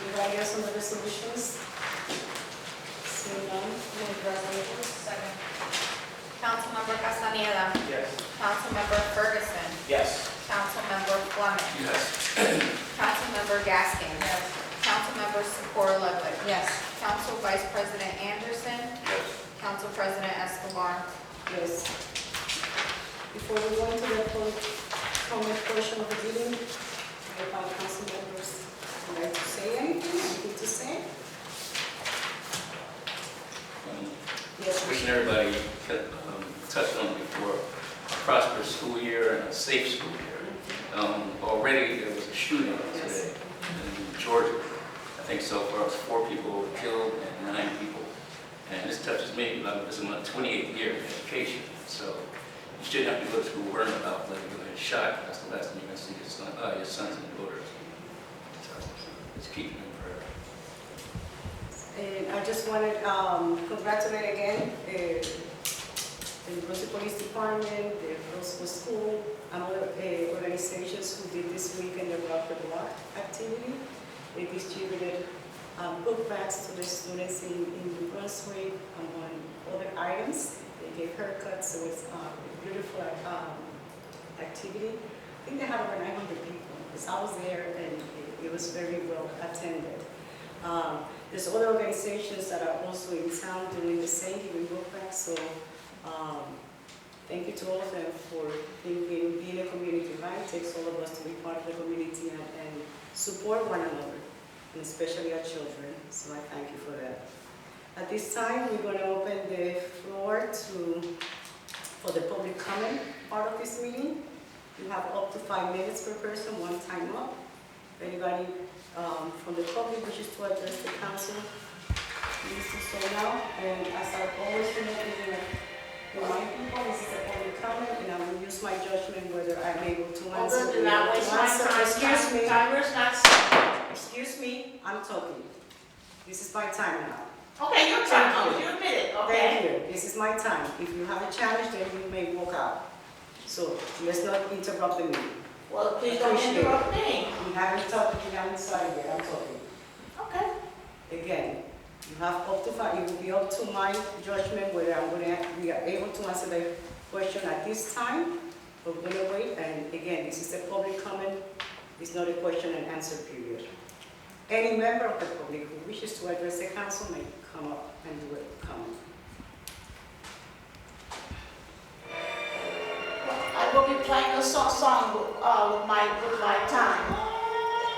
[SPEAKER 1] Anybody else on the resolutions? Seeing none, move the resolutions.
[SPEAKER 2] Second. Councilmember Castaneda.
[SPEAKER 7] Yes.
[SPEAKER 2] Councilmember Ferguson.
[SPEAKER 3] Yes.
[SPEAKER 2] Councilmember Fleming.
[SPEAKER 3] Yes.
[SPEAKER 2] Councilmember Gaskin. Yes. Councilmember Secor Ludwig.
[SPEAKER 11] Yes.
[SPEAKER 2] Council Vice President Anderson.
[SPEAKER 5] Yes.
[SPEAKER 2] Council President Escobar.
[SPEAKER 1] Yes. Before we go into the public comment portion of the meeting, if our council members would like to say anything to say? Yes.
[SPEAKER 14] Wishing everybody touched on before a prosperous school year and a safe school year. Already there was a shooting today in Georgia. I think so far it's 4 people killed and 9 people. And this touches me. This is my 28th year of education. So you shouldn't have to go to school worrying about whether you're going to get shot. That's the last thing you're going to see your sons and daughters. So just keep them in prayer.
[SPEAKER 1] And I just wanted to congratulate again the Brunswick Police Department, the Brunswick School, and other organizations who did this weekend the Block the Block activity. They distributed book bags to the students in Brunswick on other items. They gave haircuts, so it's a beautiful activity. I think they had over 900 people, because I was there and it was very well attended. There's other organizations that are also in town doing the same, giving book bags, so thank you to all of them for being a community, right? It takes all of us to be part of the community and support one another, and especially our children, so I thank you for that. At this time, we're going to open the floor for the public comment part of this meeting. You have up to 5 minutes per person, one time up. If anybody from the public wishes to address the council, please do so now. And as I always remind people, this is a public comment, and I will use my judgment whether I'm able to answer.
[SPEAKER 6] Do not waste my time.
[SPEAKER 1] Excuse me.
[SPEAKER 6] Timer's not set.
[SPEAKER 1] Excuse me, I'm talking. This is my time now.
[SPEAKER 6] Okay, your time. You admit it,
[SPEAKER 1] Thank
[SPEAKER 6] okay?
[SPEAKER 1] you. This is my time. If you have a challenge, then you may walk out. So let's not interrupt the meeting.
[SPEAKER 6] Well, please don't
[SPEAKER 1] Appreciate it.
[SPEAKER 6] interrupt me.
[SPEAKER 1] We haven't talked, we haven't started yet, I'm talking.
[SPEAKER 6] Okay.
[SPEAKER 1] Again, you have up to 5, it will be up to my judgment whether we are able to answer the question at this time. We're going to wait, and again, this is a public comment. It's not a question and answer period. Any member of the public who wishes to address the council may come up and do a comment.
[SPEAKER 6] I will be playing a song with my time.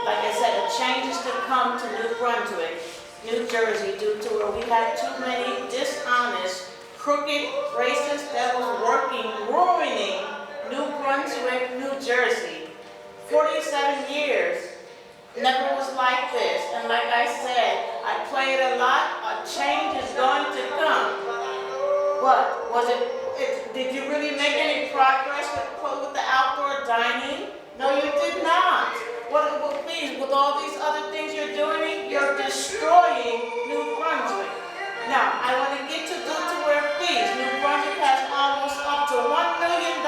[SPEAKER 6] like I said, the changes to come to New Brunswick, New Jersey, due to where we had too many dishonest, crooked, racist devils working, ruining New Brunswick, New Jersey. 47 years, never was like this. And like I said, I play it a lot, a change is going to come. What, was it, did you really make any progress with the outdoor dining? No, you did not. Well, please, with all these other things you're doing, you're destroying New Brunswick. Now, I want to get to where, please, New Brunswick has almost up to $1 million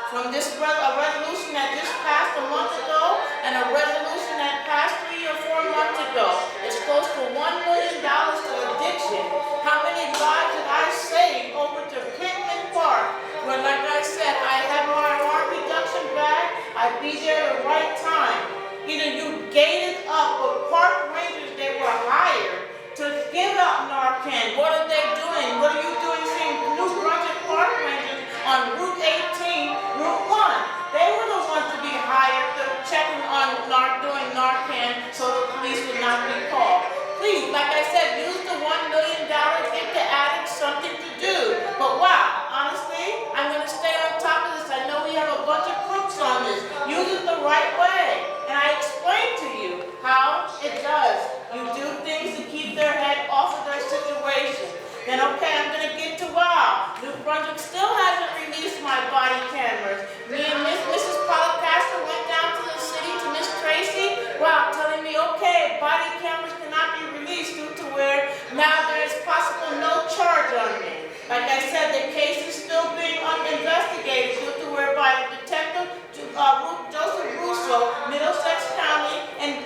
[SPEAKER 6] from this a resolution that just passed a month ago and a resolution that passed 3 or 4 months ago. It's close to $1 million to addiction. How many lives did I save over to Pittman Park, where, like I said, I have my harm reduction bag, I'd be there at the right time. Either you gated up, or park rangers, they were hired to give out Narcan. What are they doing? What are you doing seeing New Brunswick park rangers on Route 18, Route 1? They were the ones to be hired to checking on doing Narcan so the police would not be called. Please, like I said, use the $1 million, give the addicts something to do. But wow, honestly, I'm going to stay on top of this. I know we have a bunch of crooks on this. Use it the right way. And I explained to you how it does. You do things to keep their head off of their situation. Then okay, I'm going to get to wow. New Brunswick still hasn't released my body cameras. Me and Mrs. Polycaster went down to the city to Miss Tracy. Wow, telling me, okay, body cameras cannot be released due to where now there is possible no charge on me. Like I said, the case is still being investigated due to whereby Detective Joseph Russo, Middlesex County, and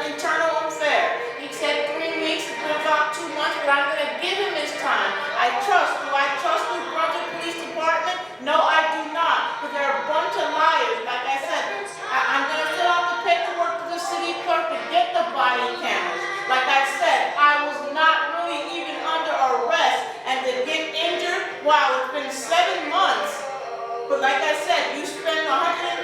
[SPEAKER 6] Internal Affairs. He said 3 weeks, it's been about 2 months, but I'm going to give him his time. Do I trust New Brunswick Police Department? No, I do not, because they're a bunch of liars. Like I said, I'm going to fill out the paperwork to the city clerk to get the body cameras. Like I said, I was not really even under arrest, and to get injured, wow, it's been 7 months. But like I said, you spend $110,000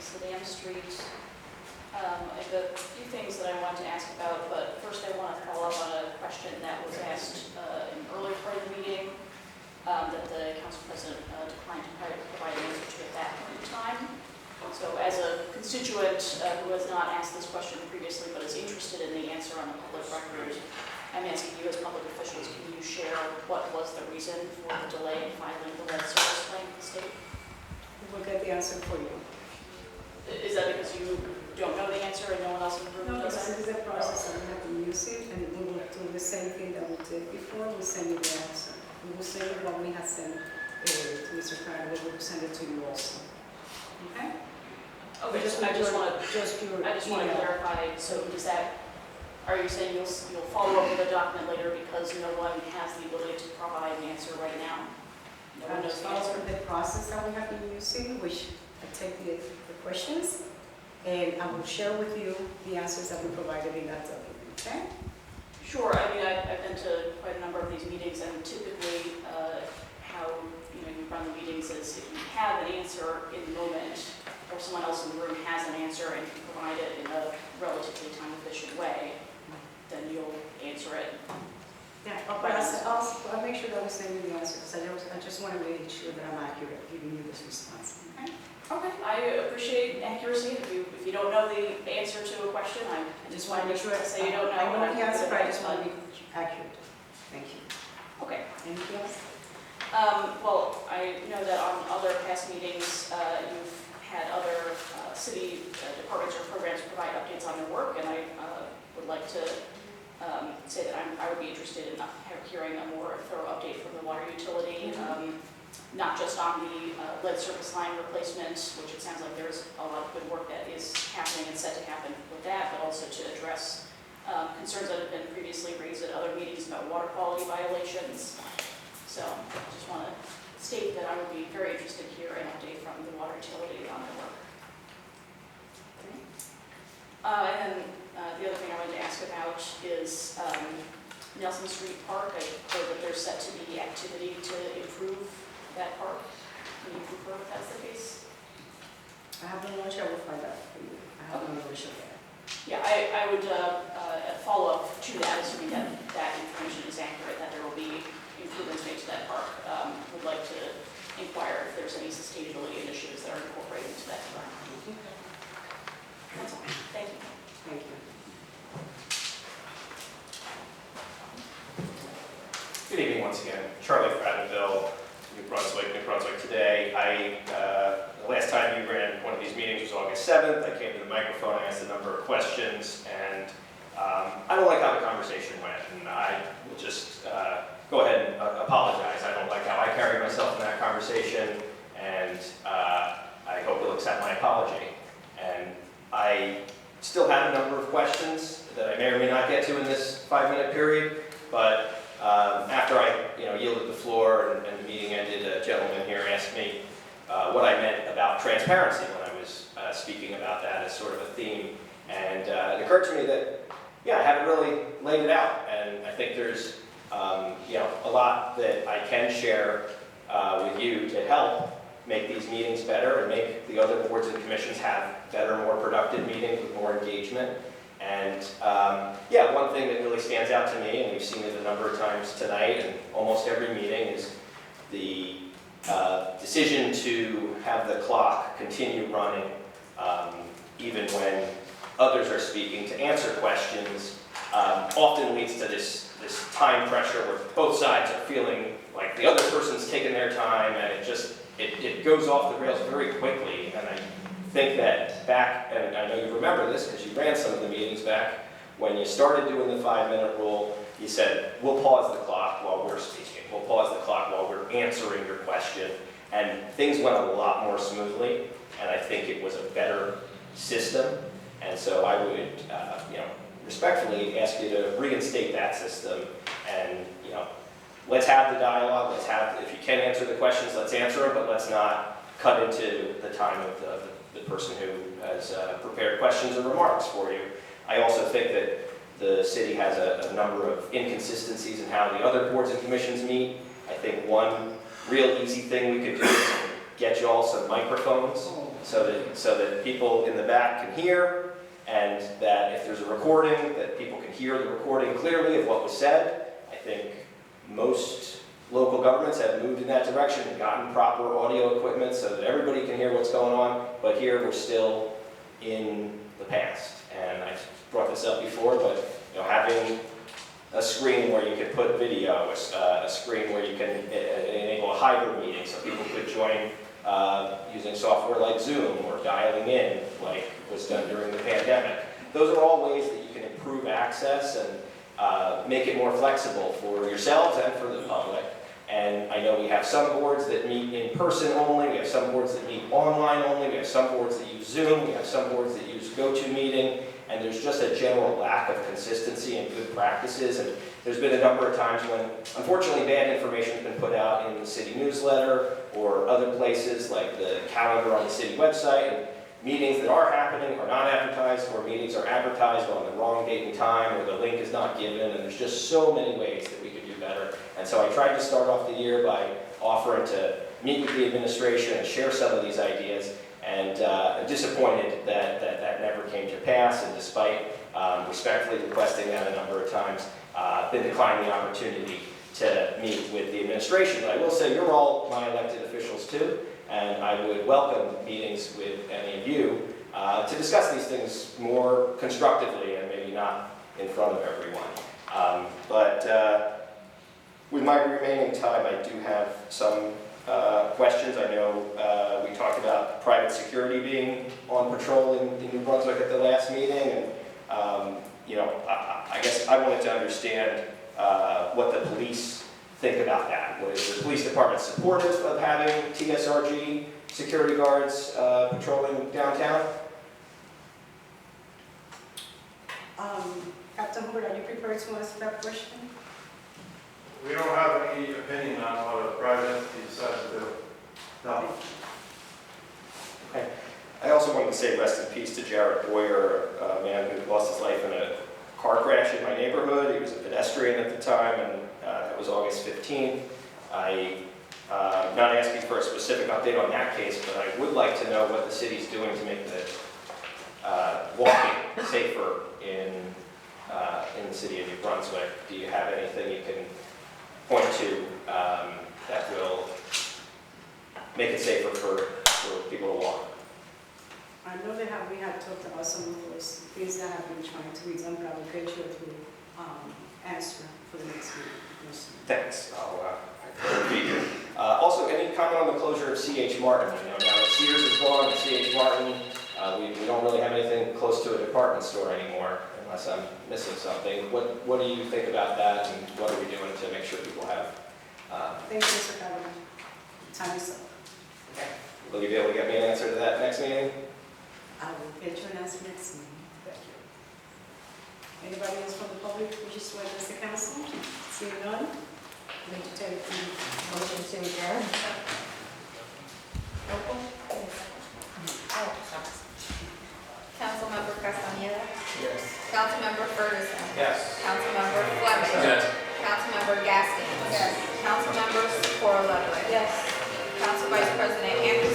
[SPEAKER 15] Sedan Street. I have a few things that I wanted to ask about, but first I want to follow up on a question that was asked in an earlier part of the meeting that the council president declined to provide an answer to at that point in time. So as a constituent who has not asked this question previously but is interested in the answer on the public record, I'm asking you as public officials, can you share what was the reason for the delay in filing the lead service claim with the state?
[SPEAKER 1] We'll get the answer for you.
[SPEAKER 15] Is that because you don't know the answer and no one else in the room
[SPEAKER 1] No,
[SPEAKER 15] does?
[SPEAKER 1] this is a process and we have to use it, and we will do the same thing that we did before. We'll send you the answer. We will send you what we have sent to Mr. Crowder. We will send it to you also. Okay?
[SPEAKER 15] Okay, I just want to clarify, so does that, are you saying you'll follow up with a document later because no one has the ability to provide an answer right now? No one knows the answer?
[SPEAKER 1] The process that we have been using, which I take the questions, and I will share with you the answers that we provided in that document, okay?
[SPEAKER 15] Sure, I mean, I've been to quite a number of these meetings, and typically how you run the meetings is if you have an answer in the moment, or someone else in the room has an answer and can provide it in a relatively time-efficient way, then you'll answer it.
[SPEAKER 1] Yeah, but I'll make sure that we send you the answer, because I just want to make sure that I'm accurate giving you this response, okay?
[SPEAKER 15] Okay, I appreciate accuracy. If you don't know the answer to a question, I just want to make sure to say you don't know.
[SPEAKER 1] I know the answer, but I just want to be accurate. Thank you.
[SPEAKER 15] Okay.
[SPEAKER 1] Anything else?
[SPEAKER 15] Well, I know that on other past meetings, you've had other city departments or programs provide updates on their work, and I would like to say that I would be interested in hearing a more thorough update from the water utility. Not just on the lead service line replacement, which it sounds like there's a lot of good work that is happening and set to happen with that, but also to address concerns that have been previously raised at other meetings about water quality violations. So I just want to state that I would be very interested to hear an update from the water utility on their work. And then the other thing I wanted to ask about is Nelson Street Park. I heard that there's set to be activity to improve that park. Can you confirm if that's the case?
[SPEAKER 1] I have no knowledge. I will find out for you. I have no knowledge of that.
[SPEAKER 15] Yeah, I would follow up to that, assuming that that information is accurate, that there will be improvements made to that park. Would like to inquire if there's any sustainability initiatives that are incorporated into that park. That's all. Thank you.
[SPEAKER 1] Thank you.
[SPEAKER 7] Good evening once again. Charlie Frattenville, New Brunswick today. The last time you ran one of these meetings was August 7th. I came to the microphone, I asked a number of questions, and I don't like how the conversation went, and I will just go ahead and apologize. I don't like how I carried myself in that conversation, and I hope you'll accept my apology. And I still have a number of questions that I may or may not get to in this 5-minute period, but after I yielded the floor and the meeting ended, a gentleman here asked me what I meant about transparency when I was speaking about that as sort of a theme. And it occurred to me that, yeah, I haven't really laid it out. And I think there's a lot that I can share with you to help make these meetings better and make the other boards and commissions have better, more productive meetings with more engagement. And yeah, one thing that really stands out to me, and we've seen it a number of times tonight and almost every meeting, is the decision to have the clock continue running even when others are speaking to answer questions often leads to this time pressure where both sides are feeling like the other person's taking their time, and it goes off the rails very quickly. And I think that back, and I know you remember this because you ran some of the meetings back, when you started doing the 5-minute rule, you said, we'll pause the clock while we're speaking. We'll pause the clock while we're answering your question. And things went a lot more smoothly, and I think it was a better system. And so I would, respectfully ask you to reinstate that system, and, let's have the dialogue. If you can answer the questions, let's answer them, but let's not cut into the time of the person who has prepared questions or remarks for you. I also think that the city has a number of inconsistencies in how the other boards and commissions meet. I think one real easy thing we could do is get you all some microphones so that people in the back can hear, and that if there's a recording, that people can hear the recording clearly of what was said. I think most local governments have moved in that direction and gotten proper audio equipment so that everybody can hear what's going on, but here we're still in the past. And I brought this up before, but having a screen where you can put video, a screen where you can enable a hybrid meeting so people could join using software like Zoom or dialing in like was done during the pandemic. Those are all ways that you can improve access and make it more flexible for yourselves and for the public. And I know we have some boards that meet in person only, we have some boards that meet online only, we have some boards that use Zoom, we have some boards that use GoToMeeting, and there's just a general lack of consistency and good practices. And there's been a number of times when, unfortunately, bad information has been put out in the city newsletter or other places like the calendar on the city website, and meetings that are happening are not advertised, or meetings are advertised on the wrong date and time, or the link is not given, and there's just so many ways that we could do better. And so I tried to start off the year by offering to meet with the administration and share some of these ideas, and I'm disappointed that that never came to pass, and despite respectfully requesting that a number of times, been declining the opportunity to meet with the administration. But I will say you're all my elected officials too, and I would welcome meetings with any of you to discuss these things more constructively and maybe not in front of everyone. With my remaining time, I do have some questions. I know we talked about private security being on patrol in New Brunswick at the last meeting, and I guess I wanted to understand what the police think about that. Is the police department supportive of having TSRG security guards patrolling downtown?
[SPEAKER 1] Captain Hood, are you prepared to answer that question?
[SPEAKER 16] We don't have any opinion on what a private entity decides to do. No.
[SPEAKER 7] Okay. I also wanted to say rest in peace to Jared Boyer, a man who lost his life in a car crash in my neighborhood. He was a pedestrian at the time, and that was August 15th. I'm not asking for a specific update on that case, but I would like to know what the city's doing to make the walking safer in the city of New Brunswick. Do you have anything you can point to that will make it safer for people to walk?
[SPEAKER 1] I know we have talked about some of those things that have been trying to read, but I will get you to answer for the next meeting.
[SPEAKER 7] Thanks. I'll be here. Also, any comment on the closure of C.H. Martin? Now that Sears is gone and C.H. Martin, we don't really have anything close to a department store anymore, unless I'm missing something. What do you think about that, and what are we doing to make sure people have?
[SPEAKER 1] Thank you, Mr. Governor. Time is up.
[SPEAKER 7] Okay. Will you be able to get me an answer to that next meeting?
[SPEAKER 1] I will get you an answer next meeting. Thank you. Anybody else from the public wishes to address the council? Seeing none, I'm going to take the motion to adjourn.
[SPEAKER 2] Councilmember Castaneda?
[SPEAKER 4] Yes.
[SPEAKER 2] Councilmember Ferguson?
[SPEAKER 3] Yes.
[SPEAKER 2] Councilmember Fleming?
[SPEAKER 14] Yes.
[SPEAKER 2] Councilmember Gaskin? Yes. Councilmember Sikora Ludwig?
[SPEAKER 11] Yes.
[SPEAKER 2] Council Vice President Anderson?